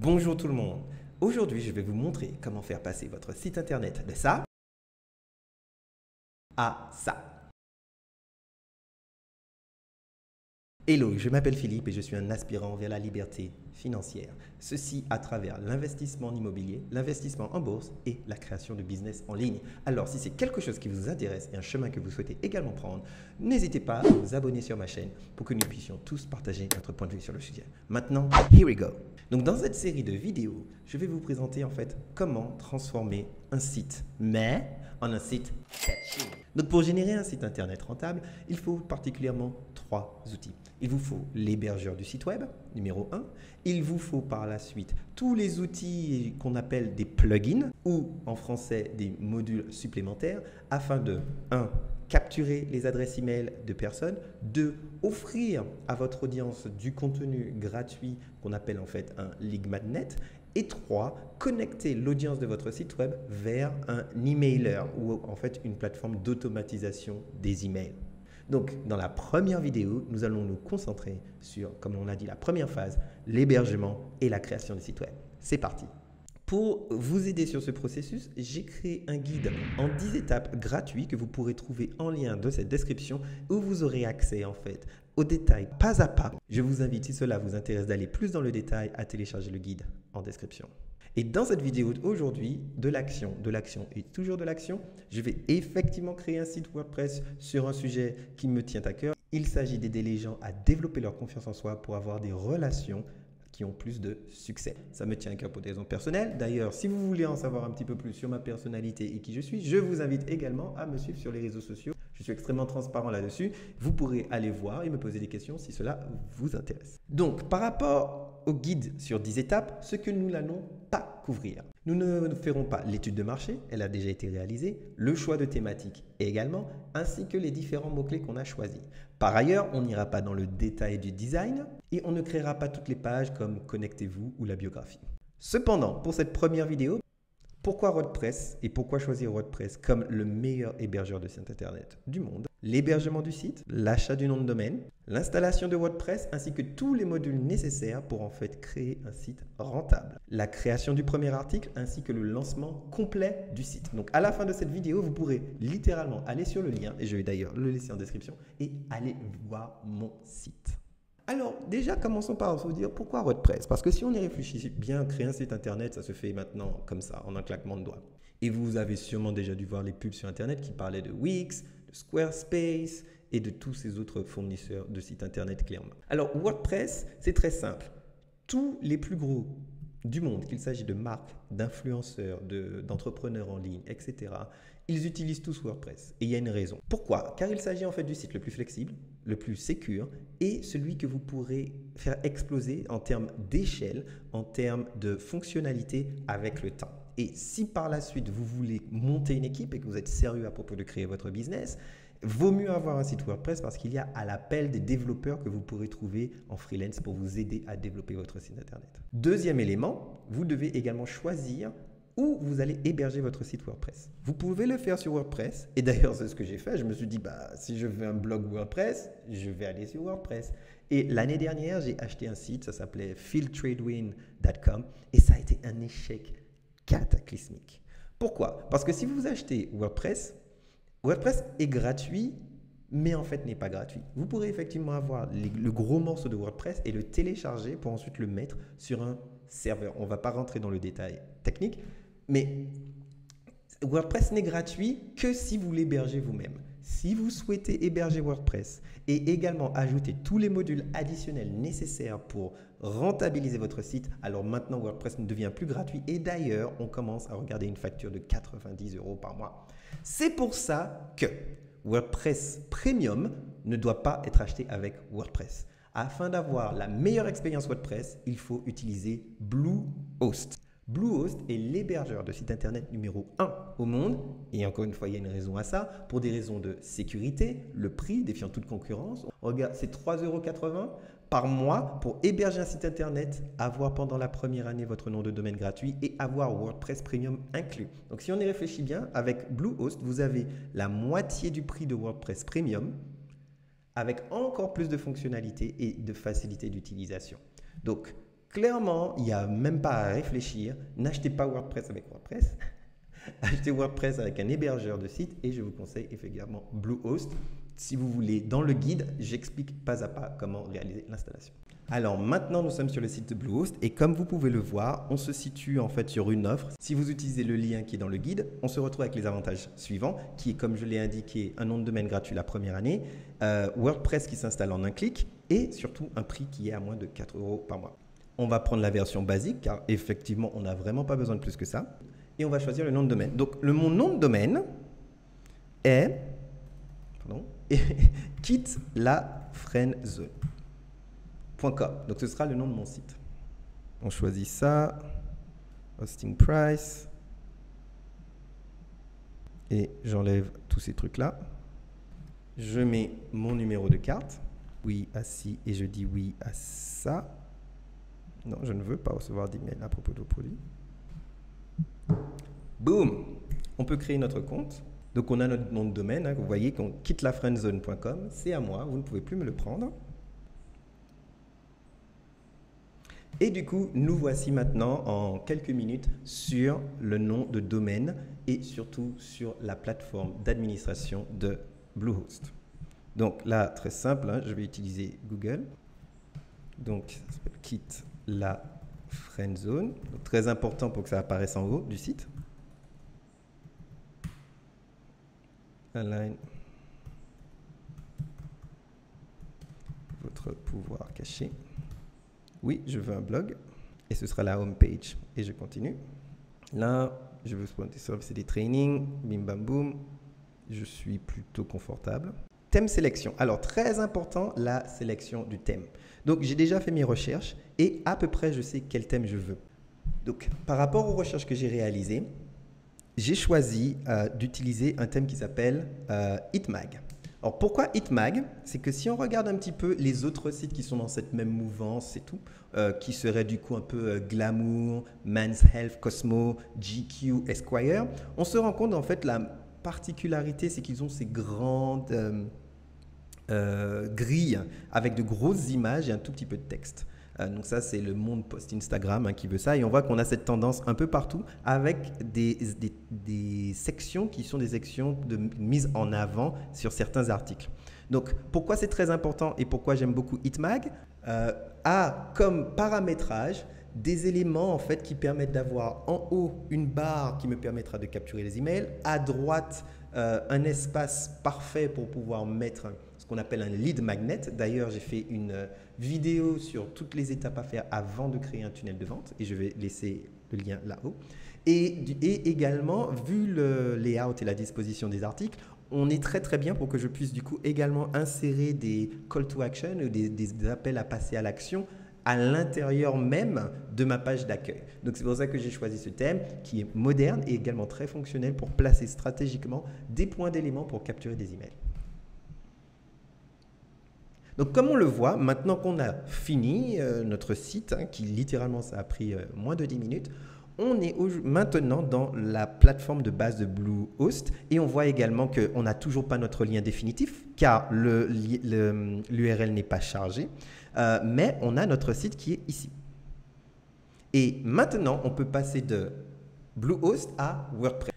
Bonjour tout le monde. Aujourd'hui, je vais vous montrer comment faire passer votre site internet de ça à ça. Hello, je m'appelle Philippe et je suis un aspirant vers la liberté financière. Ceci à travers l'investissement en immobilier, l'investissement en bourse et la création de business en ligne. Alors, si c'est quelque chose qui vous intéresse et un chemin que vous souhaitez également prendre, n'hésitez pas à vous abonner sur ma chaîne pour que nous puissions tous partager notre point de vue sur le sujet. Maintenant, here we go. Donc, dans cette série de vidéos, je vais vous présenter en fait comment transformer un site, mais en un site catchy. Donc, pour générer un site internet rentable, il faut particulièrement 3 outils. Il vous faut l'hébergeur du site web, numéro 1. Il vous faut par la suite tous les outils qu'on appelle des plugins ou en français des modules supplémentaires afin de 1. Capturer les adresses email de personnes, 2. Offrir à votre audience du contenu gratuit qu'on appelle en fait un lead magnet et 3. Connecter l'audience de votre site web vers un emailer ou en fait une plateforme d'automatisation des emails. Donc, dans la première vidéo, nous allons nous concentrer sur, comme on a dit, la première phase, l'hébergement et la création du site web. C'est parti. Pour vous aider sur ce processus, j'ai créé un guide en 10 étapes gratuit que vous pourrez trouver en lien de cette description où vous aurez accès en fait aux détails pas à pas. Je vous invite, si cela vous intéresse d'aller plus dans le détail, à télécharger le guide en description. Et dans cette vidéo aujourd'hui, de l'action et toujours de l'action, je vais effectivement créer un site WordPress sur un sujet qui me tient à cœur. Il s'agit d'aider les gens à développer leur confiance en soi pour avoir des relations qui ont plus de succès. Ça me tient à cœur pour des raisons personnelles. D'ailleurs, si vous voulez en savoir un petit peu plus sur ma personnalité et qui je suis, je vous invite également à me suivre sur les réseaux sociaux. Je suis extrêmement transparent là-dessus. Vous pourrez aller voir et me poser des questions si cela vous intéresse. Donc, par rapport au guide sur 10 étapes, ce que nous n'allons pas couvrir. Nous ne ferons pas l'étude de marché, elle a déjà été réalisée, le choix de thématique également, ainsi que les différents mots-clés qu'on a choisis. Par ailleurs, on n'ira pas dans le détail du design et on ne créera pas toutes les pages comme Connectez-vous ou la biographie. Cependant, pour cette première vidéo, pourquoi WordPress et pourquoi choisir WordPress comme le meilleur hébergeur de site internet du monde? L'hébergement du site, l'achat du nom de domaine, l'installation de WordPress ainsi que tous les modules nécessaires pour en fait créer un site rentable. La création du premier article ainsi que le lancement complet du site. Donc à la fin de cette vidéo, vous pourrez littéralement aller sur le lien et je vais d'ailleurs le laisser en description et aller voir mon site. Alors déjà, commençons par vous dire pourquoi WordPress. Parce que si on y réfléchit bien, créer un site internet, ça se fait maintenant comme ça, en un claquement de doigts. Et vous avez sûrement déjà dû voir les pubs sur internet qui parlaient de Wix, de Squarespace et de tous ces autres fournisseurs de sites internet clés en main. Alors WordPress, c'est très simple. Tous les plus gros du monde, qu'il s'agisse de marques, d'influenceurs, d'entrepreneurs en ligne, etc., ils utilisent tous WordPress. Et il y a une raison. Pourquoi? Car il s'agit en fait du site le plus flexible, le plus sécure et celui que vous pourrez faire exploser en termes d'échelle, en termes de fonctionnalité avec le temps. Et si par la suite vous voulez monter une équipe et que vous êtes sérieux à propos de créer votre business, vaut mieux avoir un site WordPress parce qu'il y a à l'appel des développeurs que vous pourrez trouver en freelance pour vous aider à développer votre site internet. Deuxième élément, vous devez également choisir où vous allez héberger votre site WordPress. Vous pouvez le faire sur WordPress et d'ailleurs c'est ce que j'ai fait. Je me suis dit si je veux un blog WordPress, je vais aller sur WordPress. Et l'année dernière, j'ai acheté un site, ça s'appelait fieldtradewin.com et ça a été un échec cataclysmique. Pourquoi? Parce que si vous achetez WordPress est gratuit, mais en fait n'est pas gratuit. Vous pourrez effectivement avoir le gros morceau de WordPress et le télécharger pour ensuite le mettre sur un serveur. On ne va pas rentrer dans le détail technique, mais WordPress n'est gratuit que si vous l'hébergez vous-même. Si vous souhaitez héberger WordPress et également ajouter tous les modules additionnels nécessaires pour rentabiliser votre site, alors maintenant WordPress ne devient plus gratuit et d'ailleurs, on commence à regarder une facture de 90 € par mois. C'est pour ça que WordPress Premium ne doit pas être acheté avec WordPress. Afin d'avoir la meilleure expérience WordPress, il faut utiliser Bluehost. Bluehost est l'hébergeur de site internet numéro 1 au monde. Et encore une fois, il y a une raison à ça. Pour des raisons de sécurité, le prix défiant toute concurrence. Regarde, c'est 3,80 € par mois pour héberger un site internet, avoir pendant la première année votre nom de domaine gratuit et avoir WordPress Premium inclus. Donc si on y réfléchit bien, avec Bluehost, vous avez la moitié du prix de WordPress Premium avec encore plus de fonctionnalités et de facilité d'utilisation. Donc, Clairement, il n'y a même pas à réfléchir. N'achetez pas WordPress avec WordPress. Achetez WordPress avec un hébergeur de site et je vous conseille effectivement Bluehost. Si vous voulez, dans le guide, j'explique pas à pas comment réaliser l'installation. Alors maintenant, nous sommes sur le site de Bluehost et comme vous pouvez le voir, on se situe en fait sur une offre. Si vous utilisez le lien qui est dans le guide, on se retrouve avec les avantages suivants, qui est, comme je l'ai indiqué, un nom de domaine gratuit la première année, WordPress qui s'installe en un clic et surtout un prix qui est à moins de 4 € par mois. On va prendre la version basique car effectivement, on n'a vraiment pas besoin de plus que ça. Et on va choisir le nom de domaine. Donc, mon nom de domaine est quitte la friendzone.com. Donc, ce sera le nom de mon site. On choisit ça. Hosting price. Et j'enlève tous ces trucs-là. Je mets mon numéro de carte. Oui à ci et je dis oui à ça. Non, je ne veux pas recevoir d'email à propos de vos produits. Boum! On peut créer notre compte. Donc, on a notre nom de domaine. Hein, vous voyez qu'on quitte la friendzone.com. C'est à moi. Vous ne pouvez plus me le prendre. Et du coup, nous voici maintenant en quelques minutes sur le nom de domaine et surtout sur la plateforme d'administration de Bluehost. Donc là, très simple, hein, je vais utiliser Google. Donc, ça s'appelle quitte la friendzone. Donc, très important pour que ça apparaisse en haut du site. Align votre pouvoir caché. Oui, je veux un blog. Et ce sera la home page. Et je continue. Là, je veux c'est des trainings. Bim bam boum. Je suis plutôt confortable. Thème sélection. Alors, très important, la sélection du thème. Donc, j'ai déjà fait mes recherches et à peu près, je sais quel thème je veux. Donc, par rapport aux recherches que j'ai réalisées, j'ai choisi d'utiliser un thème qui s'appelle Hitmag. Alors, pourquoi Hitmag? C'est que si on regarde un petit peu les autres sites qui sont dans cette même mouvance et tout, qui seraient du coup un peu Glamour, Men's Health, Cosmo, GQ, Esquire, on se rend compte en fait la particularité, c'est qu'ils ont ces grandes grilles avec de grosses images et un tout petit peu de texte. Donc ça, c'est le monde post-Instagram hein, qui veut ça. Et on voit qu'on a cette tendance un peu partout avec des sections qui sont des sections de mise en avant sur certains articles. Donc, pourquoi c'est très important et pourquoi j'aime beaucoup Hitmag a comme paramétrage des éléments en fait, qui permettent d'avoir en haut une barre qui me permettra de capturer les emails, à droite un espace parfait pour pouvoir mettre ce qu'on appelle un lead magnet. D'ailleurs, j'ai fait une vidéo sur toutes les étapes à faire avant de créer un tunnel de vente et je vais laisser le lien là-haut. Et également, vu le layout et la disposition des articles, on est très bien pour que je puisse du coup également insérer des call to action ou des appels à passer à l'action à l'intérieur même de ma page d'accueil. Donc, c'est pour ça que j'ai choisi ce thème qui est moderne et également très fonctionnel pour placer stratégiquement des points d'éléments pour capturer des emails. Donc, comme on le voit, maintenant qu'on a fini notre site, hein, qui littéralement ça a pris moins de 10 minutes, on est maintenant dans la plateforme de base de Bluehost et on voit également qu'on n'a toujours pas notre lien définitif car l'URL n'est pas chargé, mais on a notre site qui est ici. Et maintenant, on peut passer de Bluehost à WordPress.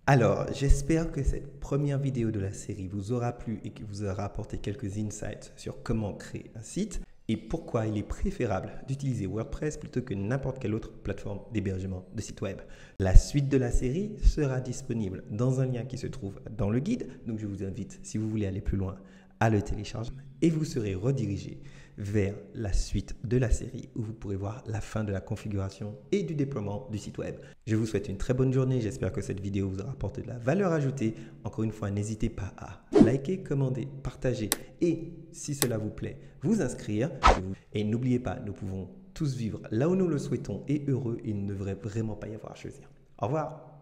Alors, j'espère que cette première vidéo de la série vous aura plu et que vous aura apporté quelques insights sur comment créer un site et pourquoi il est préférable d'utiliser WordPress plutôt que n'importe quelle autre plateforme d'hébergement de site web. La suite de la série sera disponible dans un lien qui se trouve dans le guide. Donc, je vous invite, si vous voulez aller plus loin, à le télécharger et vous serez redirigé vers la suite de la série où vous pourrez voir la fin de la configuration et du déploiement du site web. Je vous souhaite une très bonne journée. J'espère que cette vidéo vous aura apporté de la valeur ajoutée. Encore une fois, n'hésitez pas à liker, commenter, partager et, si cela vous plaît, vous inscrire. Et n'oubliez pas, nous pouvons tous vivre là où nous le souhaitons et heureux. Il ne devrait vraiment pas y avoir à choisir. Au revoir.